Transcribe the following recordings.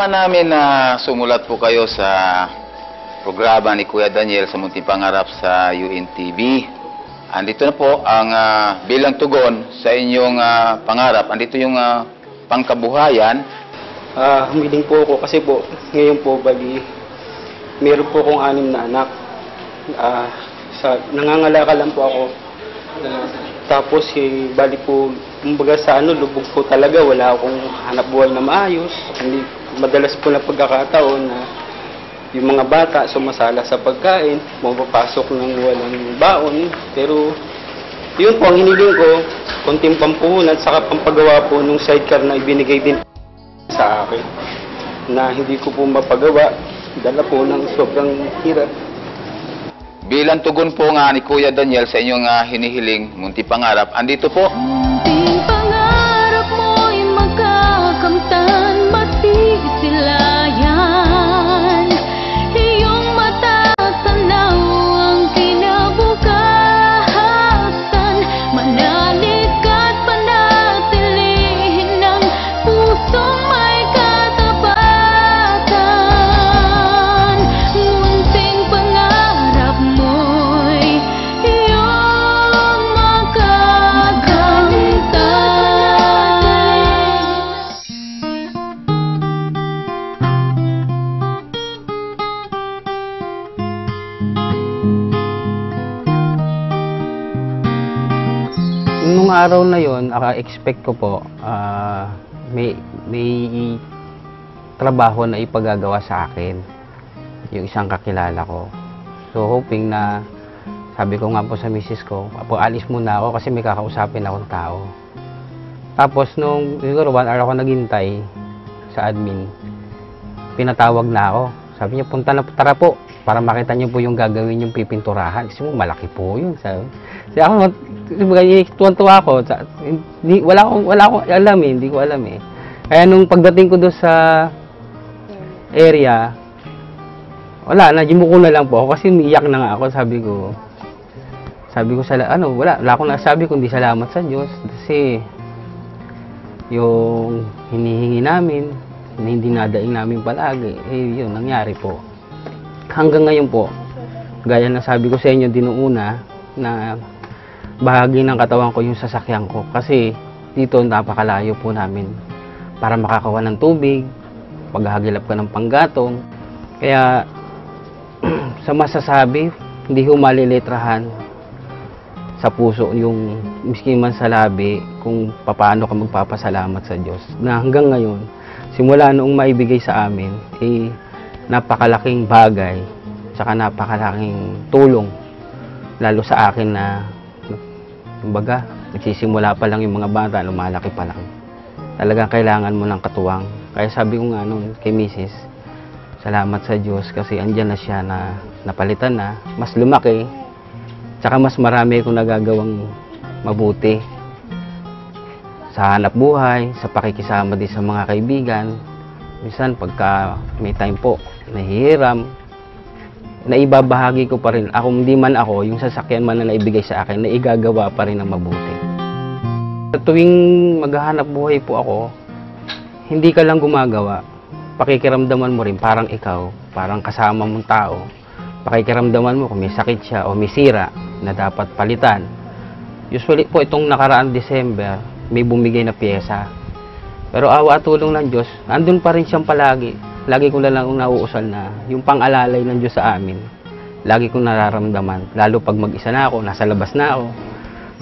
nalaman namin na sumulat po kayo sa programa ni Kuya Daniel sa Munting Pangarap sa UNTV. Andito na po ang bilang tugon sa inyong pangarap. Andito yung pangkabuhayan. Humiling po ako kasi po, ngayon po, bali, meron po akong 6 na anak. Nangangalakal lang po ako. Tapos, bali po, kumbaga sa lubog po talaga, wala akong hanap buhay na maayos. Madalas po na pagkakataon na yung mga bata sumasala sa pagkain, mapapasok ng walang baon. Pero, yun po, ang hiniling ko, konting pampuhunan, saka pampagawa po nung sidecar na ibinigay din sa akin, na hindi ko po mapagawa, dala po ng sobrang hirap. Bilang tugon po nga ni Kuya Daniel sa inyong hinihiling Munting Pangarap, andito po. Munting pangarap mo'y magkakamtan, masisilayan. Iyong matatanaw ang kinabukasan. Manalig ka't panatilihin ng pusong may katapatan. Munting pangarap mo'y iyong makakamtan. Nung araw na yon, expect ko po, may trabaho na ipagagawa sa akin yung isang kakilala ko. So hoping na, sabi ko nga po sa misis ko, alis muna ako kasi may kakausapin akong tao. Tapos nung siguro 1 hour ako naghintay sa admin, pinatawag na ako. Sabi niya, punta na, tara po, para makita niyo po yung gagawin yung pipinturahan. Kasi mo, malaki po yun. Sabi ako, tuwan-tuwa ako. Wala akong alam eh, hindi ko alam eh. Kaya nung pagdating ko doon sa area, wala na, yumuko na lang po ako kasi umiiyak na nga ako. Sabi ko wala akong nasabi kundi salamat sa Diyos kasi yung hinihingi namin, na hindi nadaing namin palagi, yun, nangyari po. Hanggang ngayon po, gaya na sabi ko sa inyo din una, na bahagi ng katawan ko yung sasakyan ko. Kasi dito napakalayo po namin para makakawa ng tubig, paghahagilap ka ng panggatong. Kaya sa masasabi, hindi ko malilitrahan sa puso yung miski man sa labi kung paano ka magpapasalamat sa Diyos. Na hanggang ngayon, simula noong maibigay sa amin, napakalaking bagay, tsaka napakalaking tulong, lalo sa akin na, kumbaga, nagsisimula pa lang yung mga bata, lumalaki pa lang. Talagang kailangan mo ng katuwang. Kaya sabi ko nga nung kay Mrs., salamat sa Diyos kasi andyan na siya na napalitan na, mas lumaki, tsaka mas marami akong nagagawang mabuti sa hanap buhay, sa pakikisama din sa mga kaibigan. Minsan pagka may time po, nahihiram, naibabahagi ko pa rin. Hindi man ako, yung sasakyan man na naibigay sa akin, naigagawa pa rin ng mabuti. Tuwing maghahanap buhay po ako, hindi ka lang gumagawa. Pakikiramdaman mo rin, parang ikaw, parang kasama mong tao. Pakikiramdaman mo kung may sakit siya o may sira na dapat palitan. Usually po itong nakaraang December, may bumigay na pyesa. Pero awa at tulong ng Diyos, andun pa rin siyang palagi. Lagi ko na lang nauusal na yung pang-alalay ng Diyos sa amin. Lagi kong nararamdaman. Lalo pag mag-isa na ako, nasa labas na ako.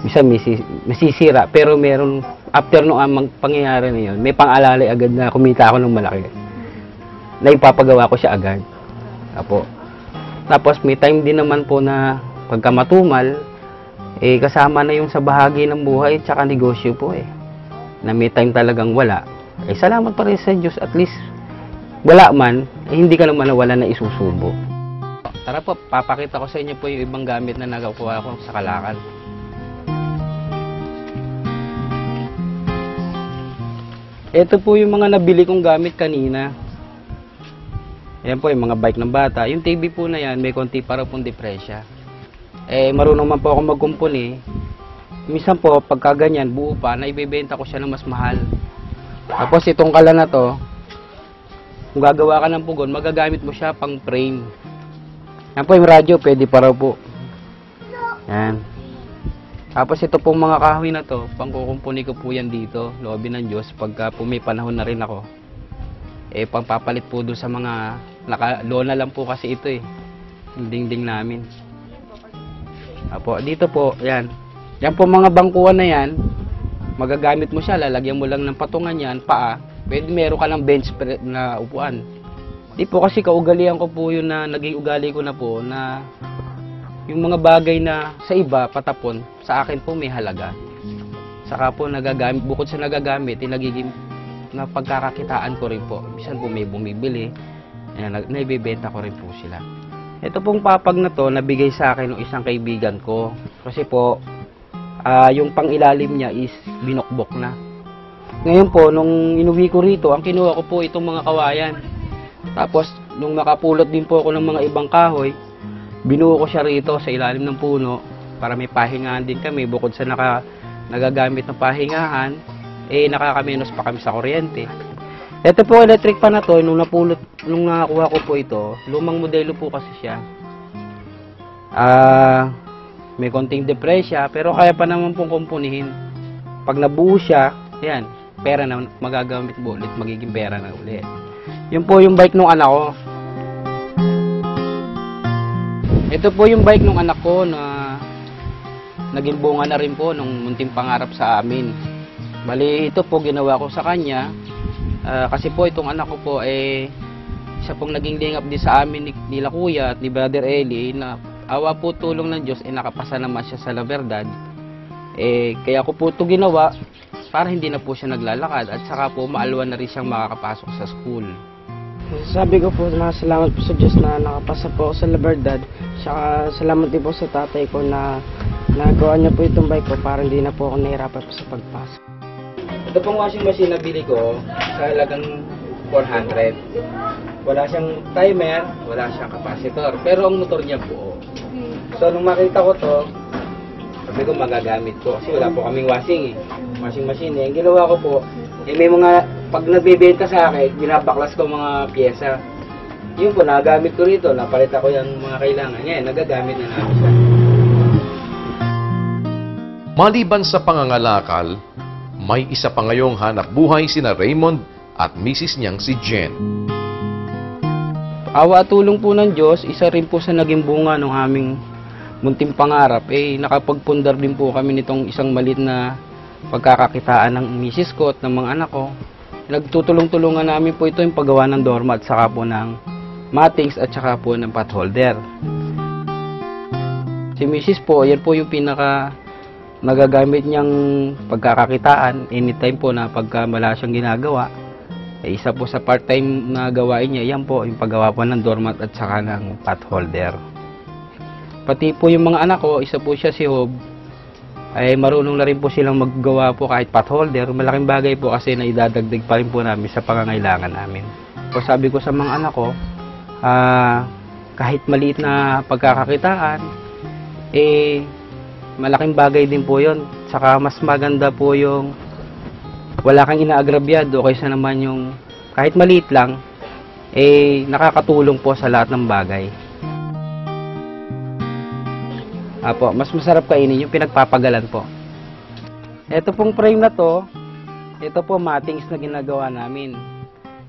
Bisa masisira. Pero meron, after nung pangyayari na yun, may pang-alalay agad na kumita ako ng malaki. Na ipapagawa ko siya agad. Tapos may time din naman po na pagka matumal, kasama na yung sa bahagi ng buhay tsaka negosyo po na may time talagang wala. Salamat pa rin sa Diyos, at least wala man, hindi ka naman nawala na isusubo. Tara po, papakita ko sa inyo po yung ibang gamit na nagakuha ko sa Kalakal. Ito po yung mga nabili kong gamit kanina. Ayan po yung mga bike ng bata. Yung TV po na yan, may konti para pong depresya. Marunong man po ako magkumpon Minsan po, pagka ganyan, buo pa, naibebenta ko siya ng mas mahal. Tapos itong kala na to, kung gagawa ka ng pugon, magagamit mo siya pang frame. Yan po yung radyo, pwede pa raw po. Yan. Tapos ito pong mga kahoy na to, pangkukumpuni ko po yan dito, loobin ng Diyos, pagka po may panahon na rin ako. Pangpapalit po doon sa mga, lona lang po kasi ito yung dingding namin. Apo, dito po, yan. Yan po mga bangkuan na yan, magagamit mo siya, lalagyan mo lang ng patungan yan, paa, pwede meron ka ng bench na upuan. Di po kasi kaugalian ko po yun na naging ugali ko na po na yung mga bagay na sa iba patapon, sa akin po may halaga. Saka po nagagamit, bukod sa nagagamit, nagiging na pagkakakitaan ko rin po. Bisan po may bumibili, naibibenta ko rin po sila. Ito pong papag na to, nabigay sa akin ng isang kaibigan ko. Kasi po, yung pangilalim niya is binokbok na. Ngayon po, nung inuwi ko rito, ang kinuha ko po itong mga kawayan. Tapos, nung nakapulot din po ako ng mga ibang kahoy, binuo ko siya rito sa ilalim ng puno para may pahingahan din kami. Bukod sa nagagamit ng pahingahan, nakakamenos pa kami sa kuryente. Ito po, electric pa na to, nung nakakuha ko po ito, lumang modelo po kasi siya. May konting depresya, pero kaya pa naman pong kumpunihin. Pag nabuo siya, yan, pera na magagamit mo ulit, magiging pera na ulit. Yun po yung bike ng anak ko. Ito po yung bike ng anak ko na naging bunga na rin po nung munting pangarap sa amin. Bali, ito po ginawa ko sa kanya. Kasi po itong anak ko po isa pong naging lingap din sa amin nila kuya at ni Brother Eli na awa po tulong ng Diyos nakapasa naman siya sa La Verdad. Kaya ko po ito ginawa para hindi na po siya naglalakad at saka po maalwan na rin siyang makakapasok sa school. Sabi ko po, salamat po sa Diyos na nakapasa po ako sa La Verdad. Saka salamat din po sa tatay ko na nagawa niya po itong bike ko para hindi na po ako nahirapan po sa pagpasok. Ito pong washing machine na bili ko sa halagang 400. Wala siyang timer, wala siyang capacitor, pero ang motor niya po. So nung makita ko to, sabi ko magagamit ko kasi wala po kaming washing machine. Ang ginawa ko po, may mga pag nagbebenta sa akin, binabaklas ko mga pyesa. Yun po, nagagamit ko rito, napalitan ko yung mga kailangan. Ngayon, nagagamit na namin siya. Maliban sa pangangalakal, may isa pa ngayong hanap buhay sina Raymond at Mrs. niyang si Jen. Awa at tulong po ng Diyos, isa rin po sa naging bunga ng aming munting pangarap. Nakapagpundar din po kami nitong isang malit na pagkakakitaan ng misis ko at ng mga anak ko. Nagtutulong-tulungan namin po ito yung paggawa ng doormat, saka po ng matings at saka po ng potholder. Si misis po, yan po yung pinaka nagagamit niyang pagkakakitaan anytime po na pagka wala siyang ginagawa. Isa po sa part-time na gawain niya, yan po yung paggawa po ng doormat at saka ng potholder. Pati po yung mga anak ko, isa po siya si Hob, ay marunong na rin po silang maggawa po kahit potholder. Malaking bagay po kasi na idadagdag pa rin po namin sa pangangailangan namin. So sabi ko sa mga anak ko, kahit maliit na pagkakakitaan, malaking bagay din po yon. Saka mas maganda po yung wala kang inaagrabyado kaysa naman yung kahit maliit lang, nakakatulong po sa lahat ng bagay. Apo, mas masarap kainin yung pinagpapagalan po. Ito pong frame na to, ito po matings na ginagawa namin.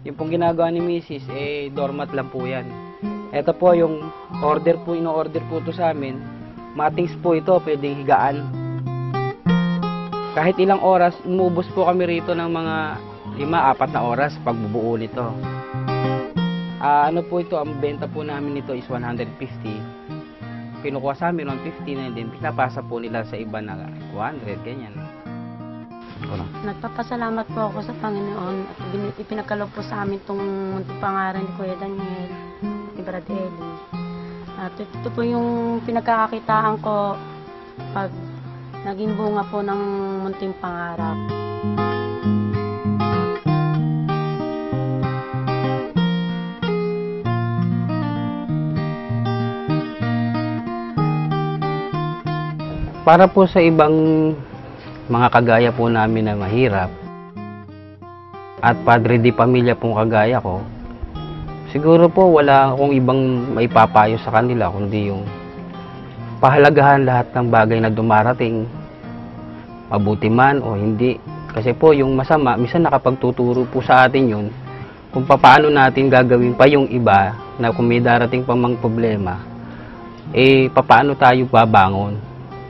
Yung pong ginagawa ni Mrs. Doormat lang po yan. Ito po yung order po, ino-order po to sa amin. Matings po ito, pwedeng higaan. Kahit ilang oras, umubos po kami rito ng mga 5-4 na oras pagbubuo nito. Ano po ito, ang benta po namin nito is 150. Kinukuha sa amin 150 na din, pinapasa po nila sa iba na 200, ganyan. Nagpapasalamat po ako sa Panginoon at ipinagkaloob po sa amin itong munting pangaran ni Kuya Daniel, ni Brad Eli. At ito po yung pinagkakakitaan ko pag naging bunga po ng munting pangarap. Para po sa ibang mga kagaya po namin na mahirap at padre di pamilya pong kagaya ko, Siguro po wala akong ibang maipapayo sa kanila kundi yung pahalagahan lahat ng bagay na dumarating, mabuti man o hindi. Kasi po yung masama, minsan nakapagtuturo po sa atin yun kung paano natin gagawin pa yung iba na kung may darating pa mang problema, paano tayo babangon.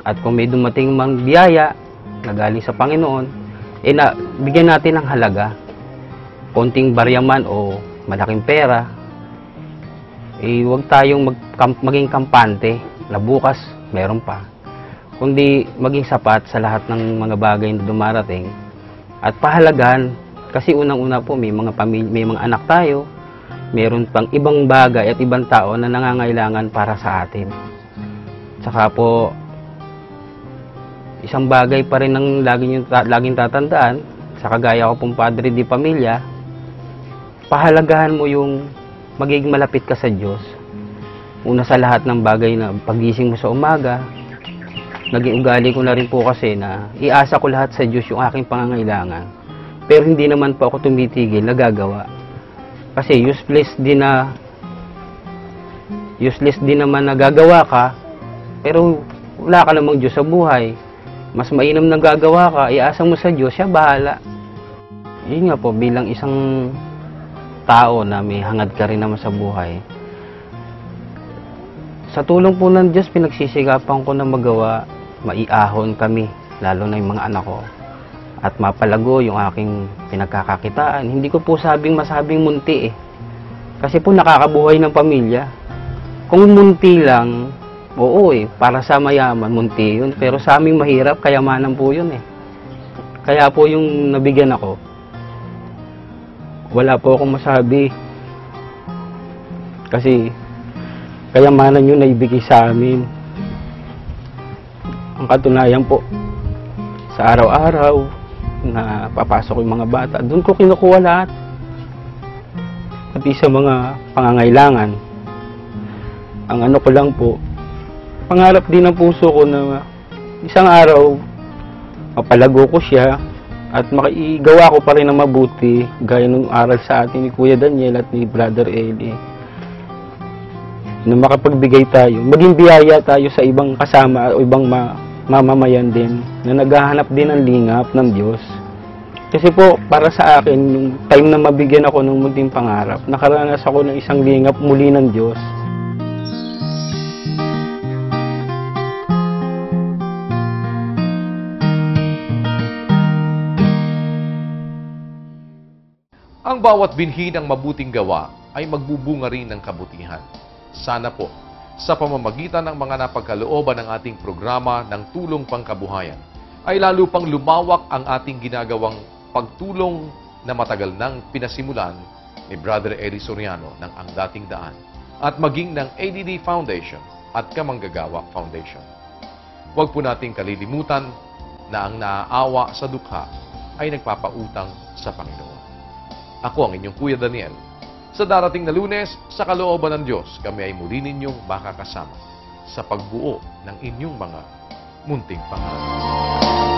At kung may dumating mang biyaya na galing sa Panginoon, bigyan natin ng halaga. Konting barya man o malaking pera, huwag tayong maging kampante na bukas meron pa. Kundi maging sapat sa lahat ng mga bagay na dumarating at pahalagahan. Kasi unang-una po may mga pamilya, may mga anak tayo, meron pang ibang bagay at ibang tao na nangangailangan para sa atin. Saka po, isang bagay pa rin ang laging tatandaan, sa kagaya ko pong padre di pamilya, pahalagahan mo yung magiging malapit ka sa Diyos. Una sa lahat ng bagay na pagising mo sa umaga, naging ugali ko na rin po kasi na iasa ko lahat sa Diyos yung aking pangangailangan. Pero hindi naman po ako tumitigil na gagawa. Kasi useless din naman na gagawa ka, pero wala ka namang Diyos sa buhay. Mas mainam na gagawa ka, iasa mo sa Diyos, siya bahala. Yun nga po, bilang isang tao na may hangad ka rin naman sa buhay, sa tulong po ng Diyos, pinagsisikapan ko na magawa, maiahon kami, lalo na yung mga anak ko, at mapalago yung aking pinagkakakitaan. Hindi ko po masabing munti kasi po nakakabuhay ng pamilya. Kung munti lang, oo para sa mayaman, munti yun. Pero sa aming mahirap, kayamanan po yun Kaya po yung nabigyan ako, wala po akong masabi. Kasi kayamanan yun na ibigay sa amin. Ang katunayan po, sa araw-araw na papasok yung mga bata, doon ko kinukuha lahat. Pati sa mga pangangailangan. Ang ano ko lang po, pangarap din ng puso ko na isang araw mapalago ko siya at makaigawa ko pa rin na mabuti gaya ng aral sa atin ni Kuya Daniel at ni Brother Eli, na makapagbigay tayo, maging biyaya tayo sa ibang kasama o ibang mamamayan din na naghahanap din ng lingap ng Diyos. Kasi po, para sa akin, yung time na mabigyan ako ng munting pangarap, nakaranas ako ng isang lingap muli ng Diyos. Ang bawat binhi ng mabuting gawa ay magbubunga rin ng kabutihan. Sana po, sa pamamagitan ng mga napagkalooban ng ating programa ng Tulong Pangkabuhayan, ay lalo pang lumawak ang ating ginagawang pagtulong na matagal nang pinasimulan ni Brother Eli Soriano ng Ang Dating Daan at maging ng ADD Foundation at Kamanggagawa Foundation. Huwag po nating kalilimutan na ang naaawa sa dukha ay nagpapautang sa Panginoon. Ako ang inyong Kuya Daniel. Sa darating na Lunes, sa kalooban ng Diyos, kami ay muli ninyong makakasama sa pagbuo ng inyong mga munting pangarap.